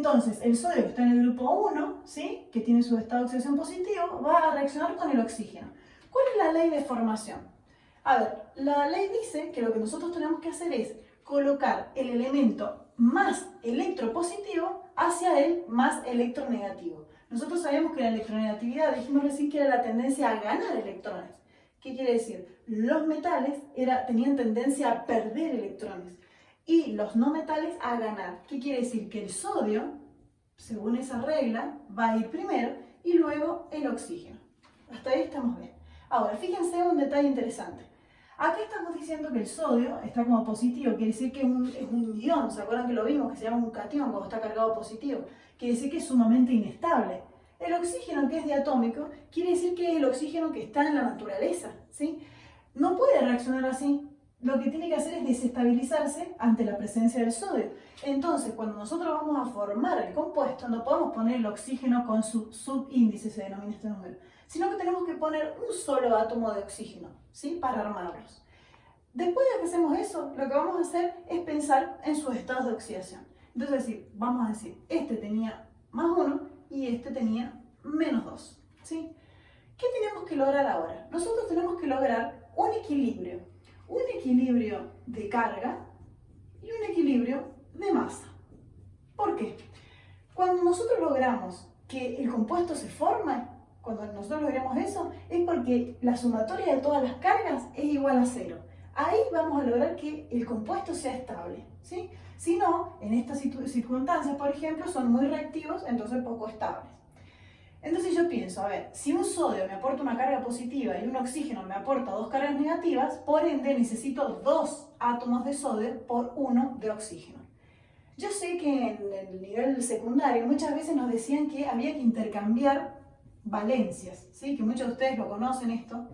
Entonces, el sodio que está en el grupo 1, ¿sí?, que tiene su estado de oxidación positivo, va a reaccionar con el oxígeno. ¿Cuál es la ley de formación? A ver, la ley dice que lo que nosotros tenemos que hacer es colocar el elemento más electropositivo hacia el más electronegativo. Nosotros sabemos que la electronegatividad, dijimos recién que era la tendencia a ganar electrones. ¿Qué quiere decir? Los metales tenían tendencia a perder electrones y los no metales a ganar. ¿Qué quiere decir? Que el sodio, según esa regla, va a ir primero y luego el oxígeno. Hasta ahí estamos bien. Ahora, fíjense un detalle interesante. Acá estamos diciendo que el sodio está como positivo, quiere decir que es un ion, ¿se acuerdan que lo vimos? Que se llama un cation cuando está cargado positivo. Quiere decir que es sumamente inestable. El oxígeno, que es diatómico, quiere decir que es el oxígeno que está en la naturaleza, ¿sí? No puede reaccionar así. Lo que tiene que hacer es desestabilizarse ante la presencia del sodio. Entonces, cuando nosotros vamos a formar el compuesto, no podemos poner el oxígeno con su subíndice, se denomina este número, sino que tenemos que poner un solo átomo de oxígeno, ¿sí?, para armarlos. Después de que hacemos eso, lo que vamos a hacer es pensar en sus estados de oxidación. Entonces, vamos a decir, este tenía más 1 y este tenía menos 2, ¿sí? ¿Qué tenemos que lograr ahora? Nosotros tenemos que lograr un equilibrio de carga y un equilibrio de masa. ¿Por qué? Cuando nosotros logramos que el compuesto se forme, cuando nosotros logramos eso, es porque la sumatoria de todas las cargas es igual a 0. Ahí vamos a lograr que el compuesto sea estable, ¿sí? Si no, en estas circunstancias, por ejemplo, son muy reactivos, entonces poco estables. Entonces yo pienso, a ver, si un sodio me aporta una carga positiva y un oxígeno me aporta 2 cargas negativas, por ende necesito 2 átomos de sodio por 1 de oxígeno. Yo sé que en el nivel secundario muchas veces nos decían que había que intercambiar valencias, ¿sí?, que muchos de ustedes lo conocen esto,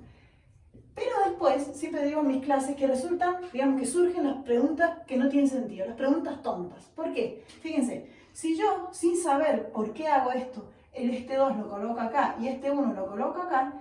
pero después siempre digo en mis clases que resultan, digamos que surgen las preguntas que no tienen sentido, las preguntas tontas. ¿Por qué? Fíjense, si yo sin saber por qué hago esto, este 2 lo coloco acá y este 1 lo coloco acá,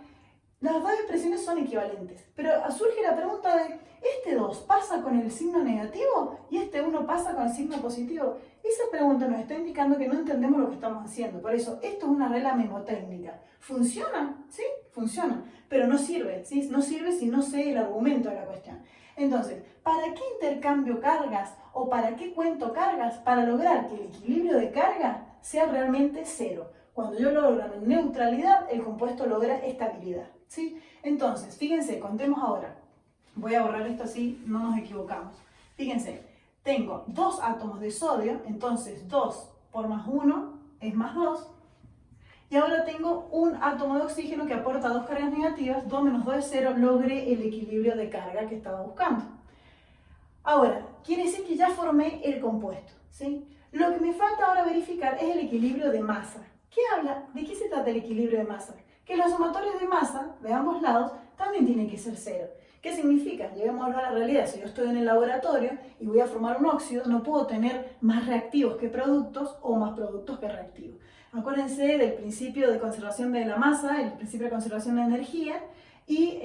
las dos expresiones son equivalentes, pero surge la pregunta de, ¿este 2 pasa con el signo negativo y este 1 pasa con el signo positivo? Esa pregunta nos está indicando que no entendemos lo que estamos haciendo. Por eso, esto es una regla mnemotécnica. ¿Funciona? Sí, funciona, pero no sirve, ¿sí? No sirve si no sé el argumento de la cuestión. Entonces, ¿para qué intercambio cargas o para qué cuento cargas? Para lograr que el equilibrio de carga sea realmente 0. Cuando yo logro neutralidad, el compuesto logra estabilidad, ¿sí? Entonces, fíjense, contemos ahora. Voy a borrar esto así, no nos equivocamos. Fíjense, tengo 2 átomos de sodio, entonces 2 por más 1 es más 2. Y ahora tengo un átomo de oxígeno que aporta 2 cargas negativas, 2 menos 2 es 0, logré el equilibrio de carga que estaba buscando. Ahora, quiere decir que ya formé el compuesto, ¿sí? Lo que me falta ahora verificar es el equilibrio de masa. ¿Qué habla? ¿De qué se trata el equilibrio de masa? Que los sumatorios de masa de ambos lados también tienen que ser 0. ¿Qué significa? Llevémoslo a la realidad. Si yo estoy en el laboratorio y voy a formar un óxido, no puedo tener más reactivos que productos o más productos que reactivos. Acuérdense del principio de conservación de la masa, el principio de conservación de energía, y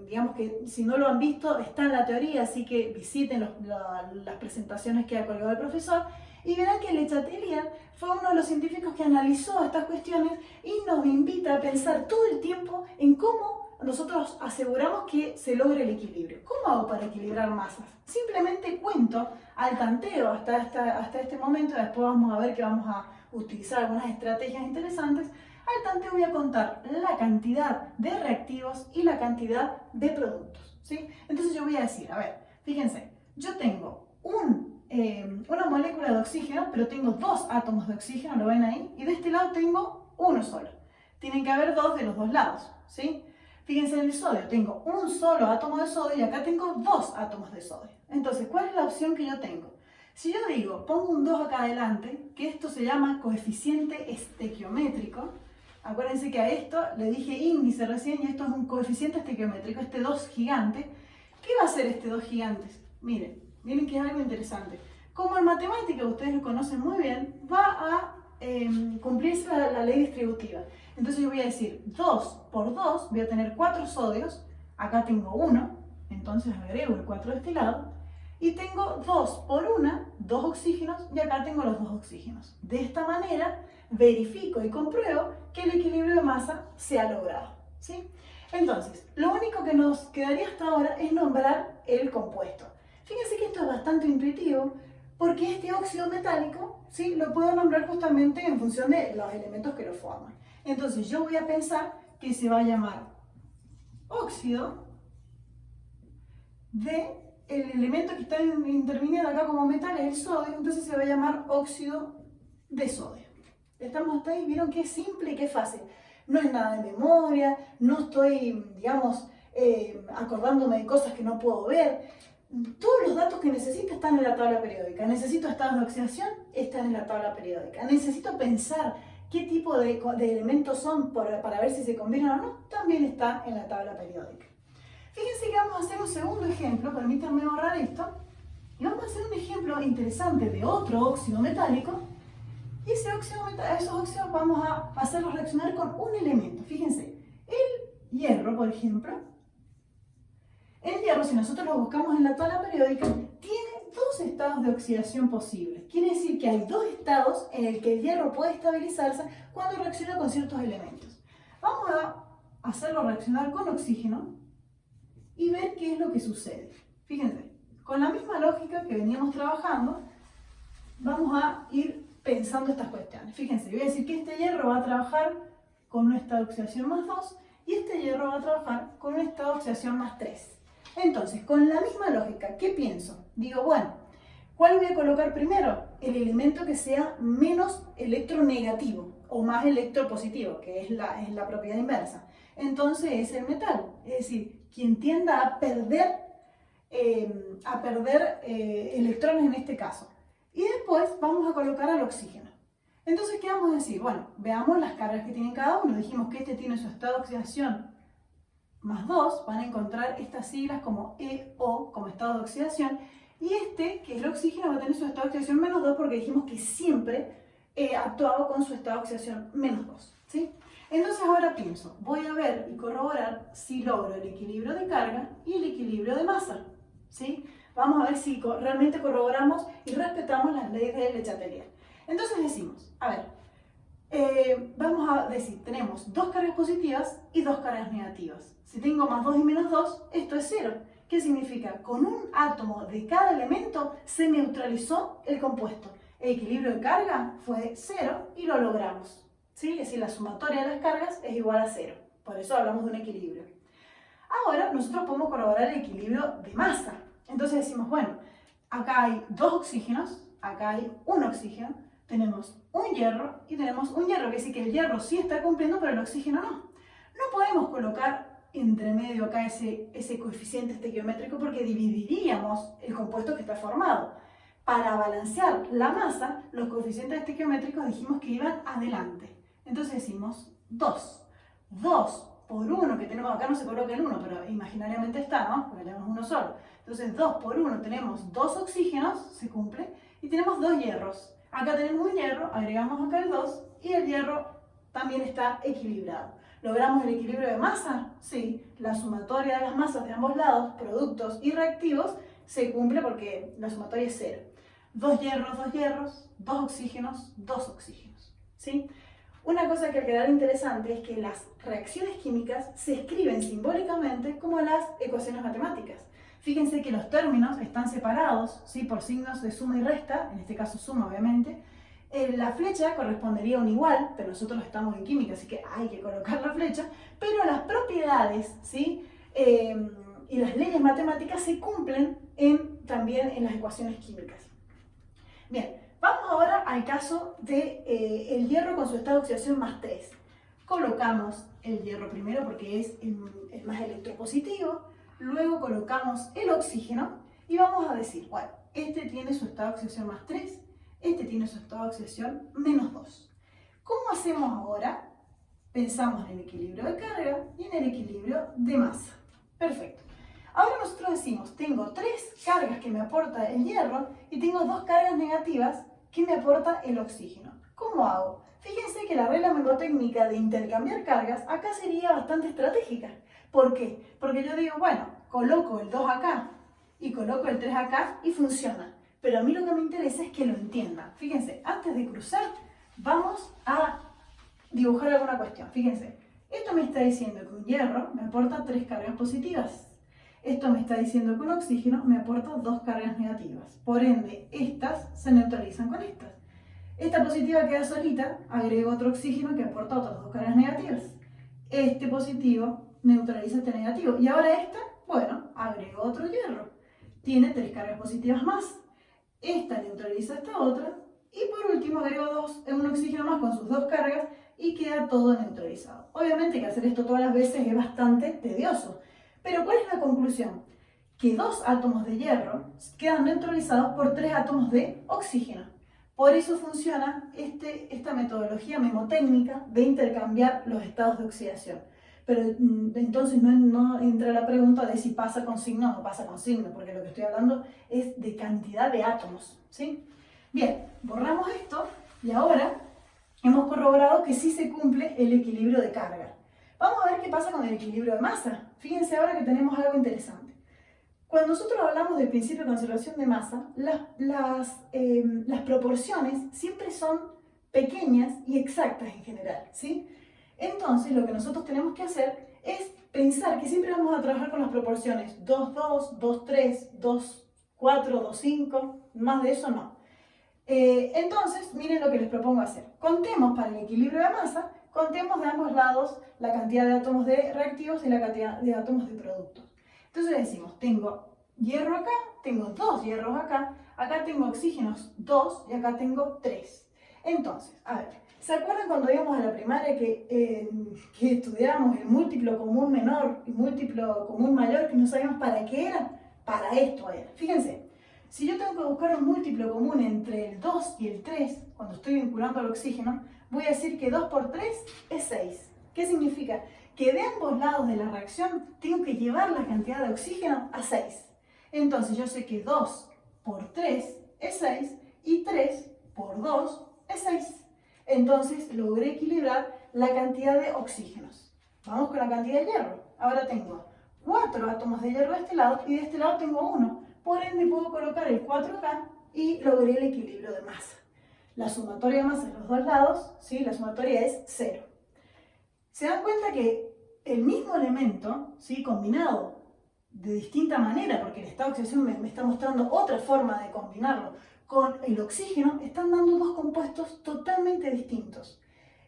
digamos que si no lo han visto, está en la teoría, así que visiten las presentaciones que ha colgado el profesor, y verán que Le Chatelier fue uno de los científicos que analizó estas cuestiones y nos invita a pensar todo el tiempo en cómo nosotros aseguramos que se logre el equilibrio. ¿Cómo hago para equilibrar masas? Simplemente cuento al tanteo hasta este momento, después vamos a ver que vamos a utilizar algunas estrategias interesantes. Al tanteo voy a contar la cantidad de reactivos y la cantidad de productos, ¿sí? Entonces yo voy a decir, a ver, fíjense, yo tengo una molécula de oxígeno, pero tengo 2 átomos de oxígeno, ¿lo ven ahí? Y de este lado tengo uno solo. Tienen que haber 2 de los dos lados, ¿sí? Fíjense en el sodio, tengo un solo átomo de sodio y acá tengo 2 átomos de sodio. Entonces, ¿cuál es la opción que yo tengo? Si yo digo, pongo un 2 acá adelante, que esto se llama coeficiente estequiométrico, acuérdense que a esto le dije índice recién y esto es un coeficiente estequiométrico, este 2 gigante. ¿Qué va a hacer este 2 gigantes? Miren que es algo interesante. Como en matemática, ustedes lo conocen muy bien, va a cumplirse la ley distributiva. Entonces yo voy a decir 2 por 2, voy a tener 4 sodios, acá tengo 1, entonces agrego el 4 de este lado, Y tengo 2 por 1, 2 oxígenos, y acá tengo los 2 oxígenos. De esta manera verifico y compruebo que el equilibrio de masa se ha logrado, ¿sí? Entonces, lo único que nos quedaría hasta ahora es nombrar el compuesto. Fíjense que esto es bastante intuitivo, porque este óxido metálico, ¿sí?, lo puedo nombrar justamente en función de los elementos que lo forman. Entonces yo voy a pensar que se va a llamar óxido de el elemento que está interviniendo acá como metal, es el sodio, entonces se va a llamar óxido de sodio. ¿Estamos hasta ahí? ¿Vieron qué simple y qué fácil? No es nada de memoria, no estoy, digamos, acordándome de cosas que no puedo ver. Todos los datos que necesito están en la tabla periódica. Necesito estados de oxidación, están en la tabla periódica. Necesito pensar qué tipo de elementos son para ver si se combinan o no, también está en la tabla periódica. Fíjense que vamos a hacer un segundo ejemplo, permítanme borrar esto, y vamos a hacer un ejemplo interesante de otro óxido metálico, y esos óxidos vamos a hacerlos reaccionar con un elemento. Fíjense, el hierro, por ejemplo, el hierro, si nosotros lo buscamos en la tabla periódica, tiene 2 estados de oxidación posibles. Quiere decir que hay 2 estados en el que el hierro puede estabilizarse cuando reacciona con ciertos elementos. Vamos a hacerlo reaccionar con oxígeno y ver qué es lo que sucede. Fíjense, con la misma lógica que veníamos trabajando, vamos a ir pensando estas cuestiones. Fíjense, voy a decir que este hierro va a trabajar con un estado de oxidación más 2 y este hierro va a trabajar con un estado de oxidación más 3. Entonces, con la misma lógica, ¿qué pienso? Digo, bueno, ¿cuál voy a colocar primero? El elemento que sea menos electronegativo o más electropositivo, que es la propiedad inversa. Entonces es el metal, es decir, quien tienda a perder electrones en este caso. Y después vamos a colocar al oxígeno. Entonces, ¿qué vamos a decir? Bueno, veamos las cargas que tiene cada uno. Dijimos que este tiene su estado de oxidación más 2, van a encontrar estas siglas como EO, como estado de oxidación, y este, que es el oxígeno, va a tener su estado de oxidación menos 2 porque dijimos que siempre actuaba con su estado de oxidación menos 2, ¿sí? Entonces ahora pienso, voy a ver y corroborar si logro el equilibrio de carga y el equilibrio de masa, ¿sí? Vamos a ver si realmente corroboramos y respetamos las leyes de Le Chatelier. Entonces decimos, a ver, vamos a decir, tenemos 2 cargas positivas y 2 cargas negativas. Si tengo más 2 y menos 2, esto es 0. ¿Qué significa? Con un átomo de cada elemento se neutralizó el compuesto. El equilibrio de carga fue 0 y lo logramos, ¿sí? Es decir, la sumatoria de las cargas es igual a 0. Por eso hablamos de un equilibrio. Ahora nosotros podemos corroborar el equilibrio de masa. Entonces decimos, bueno, acá hay 2 oxígenos, acá hay un oxígeno, tenemos un hierro y tenemos un hierro, que dice que el hierro sí está cumpliendo, pero el oxígeno no. No podemos colocar entre medio acá ese coeficiente estequiométrico porque dividiríamos el compuesto que está formado. Para balancear la masa, los coeficientes estequiométricos dijimos que iban adelante. Entonces decimos 2. 2 por 1 que tenemos, acá no se coloca el 1, pero imaginariamente está, ¿no? Porque tenemos uno solo. Entonces 2 por 1 tenemos 2 oxígenos, se cumple, y tenemos 2 hierros. Acá tenemos un hierro, agregamos acá el 2 y el hierro también está equilibrado. ¿Logramos el equilibrio de masa? Sí, la sumatoria de las masas de ambos lados, productos y reactivos, se cumple porque la sumatoria es 0. 2 hierros, 2 oxígenos, 2 oxígenos, ¿sí? Una cosa que al quedar interesante es que las reacciones químicas se escriben simbólicamente como las ecuaciones matemáticas. Fíjense que los términos están separados, ¿sí?, por signos de suma y resta, en este caso suma obviamente. La flecha correspondería a un igual, pero nosotros estamos en química, así que hay que colocar la flecha, pero las propiedades, ¿sí?, y las leyes matemáticas se cumplen también en las ecuaciones químicas. Bien, vamos ahora al caso del hierro con su estado de oxidación más 3. Colocamos el hierro primero porque es el más electropositivo, luego colocamos el oxígeno y vamos a decir, bueno, este tiene su estado de oxidación más 3, este tiene su estado de oxidación menos 2. ¿Cómo hacemos ahora? Pensamos en el equilibrio de carga y en el equilibrio de masa. Perfecto. Ahora nosotros decimos, tengo 3 cargas que me aporta el hierro y tengo 2 cargas negativas que me aporta el oxígeno. ¿Cómo hago? Fíjense que la regla mnemotécnica de intercambiar cargas acá sería bastante estratégica. ¿Por qué? Porque yo digo, bueno, coloco el 2 acá y coloco el 3 acá y funciona. Pero a mí lo que me interesa es que lo entiendan. Fíjense, antes de cruzar, vamos a dibujar alguna cuestión. Fíjense, esto me está diciendo que un hierro me aporta 3 cargas positivas. Esto me está diciendo que un oxígeno me aporta 2 cargas negativas. Por ende, estas se neutralizan con estas. Esta positiva queda solita, agrego otro oxígeno que aporta otras 2 cargas negativas. Este positivo neutraliza este negativo. Y ahora esta, bueno, agrego otro hierro. Tiene 3 cargas positivas más. Esta neutraliza esta otra. Y por último agrego un oxígeno más con sus 2 cargas y queda todo neutralizado. Obviamente que hacer esto todas las veces es bastante tedioso. Pero ¿cuál es la conclusión? Que 2 átomos de hierro quedan neutralizados por 3 átomos de oxígeno. Por eso funciona esta metodología memotécnica de intercambiar los estados de oxidación. Pero entonces no entra la pregunta de si pasa con signo o no pasa con signo, porque lo que estoy hablando es de cantidad de átomos, ¿sí? Bien, borramos esto y ahora hemos corroborado que sí se cumple el equilibrio de carga. Vamos a ver qué pasa con el equilibrio de masa. Fíjense ahora que tenemos algo interesante. Cuando nosotros hablamos del principio de conservación de masa, las proporciones siempre son pequeñas y exactas en general, ¿sí? Entonces, lo que nosotros tenemos que hacer es pensar que siempre vamos a trabajar con las proporciones 2, 2, 2, 3, 2, 4, 2, 5, más de eso no. Entonces, miren lo que les propongo hacer. Contemos para el equilibrio de masa, contemos de ambos lados la cantidad de átomos de reactivos y la cantidad de átomos de productos. Entonces decimos, tengo hierro acá, tengo 2 hierros acá, acá tengo oxígenos 2 y acá tengo 3. Entonces, a ver, ¿se acuerdan cuando íbamos a la primaria que estudiábamos el múltiplo común menor y múltiplo común mayor, que no sabíamos para qué era? Para esto era. Fíjense, si yo tengo que buscar un múltiplo común entre el 2 y el 3, cuando estoy vinculando al oxígeno, voy a decir que 2 por 3 es 6. ¿Qué significa? Que de ambos lados de la reacción tengo que llevar la cantidad de oxígeno a 6. Entonces yo sé que 2 por 3 es 6 y 3 por 2 es 6. Entonces logré equilibrar la cantidad de oxígenos. Vamos con la cantidad de hierro. Ahora tengo 4 átomos de hierro de este lado y de este lado tengo 1. Por ende puedo colocar el 4 acá y logré el equilibrio de masa. La sumatoria de masa de los dos lados, ¿sí? La sumatoria es 0. Se dan cuenta que el mismo elemento, ¿sí? Combinado de distinta manera, porque el estado de oxidación me está mostrando otra forma de combinarlo con el oxígeno, están dando 2 compuestos totalmente distintos.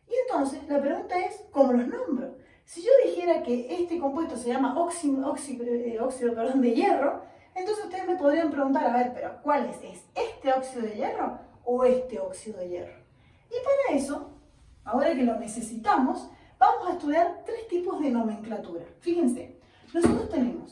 Y entonces la pregunta es, ¿cómo los nombro? Si yo dijera que este compuesto se llama óxido de hierro, entonces ustedes me podrían preguntar, a ver, pero ¿cuál es? ¿Es este óxido de hierro o este óxido de hierro? Y para eso, ahora que lo necesitamos, vamos a estudiar 3 tipos de nomenclatura. Fíjense, nosotros tenemos